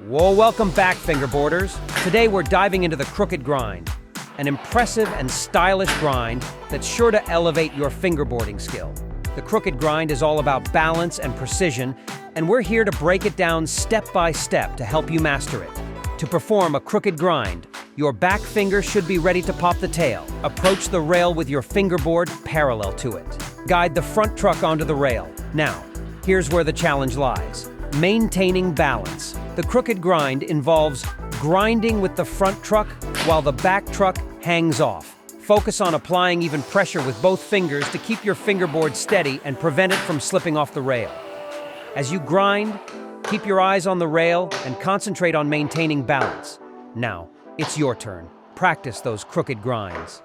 Well, welcome back, fingerboarders. Today we're diving into the crooked grind, an impressive and stylish grind that's sure to elevate your fingerboarding skill. The crooked grind is all about balance and precision, and we're here to break it down step by step to help you master it. To perform a crooked grind, your back finger should be ready to pop the tail. Approach the rail with your fingerboard parallel to it. Guide the front truck onto the rail. Now, here's where the challenge lies. Maintaining balance. The crooked grind involves grinding with the front truck while the back truck hangs off. Focus on applying even pressure with both fingers to keep your fingerboard steady and prevent it from slipping off the rail. As you grind, keep your eyes on the rail and concentrate on maintaining balance. Now, it's your turn. Practice those crooked grinds.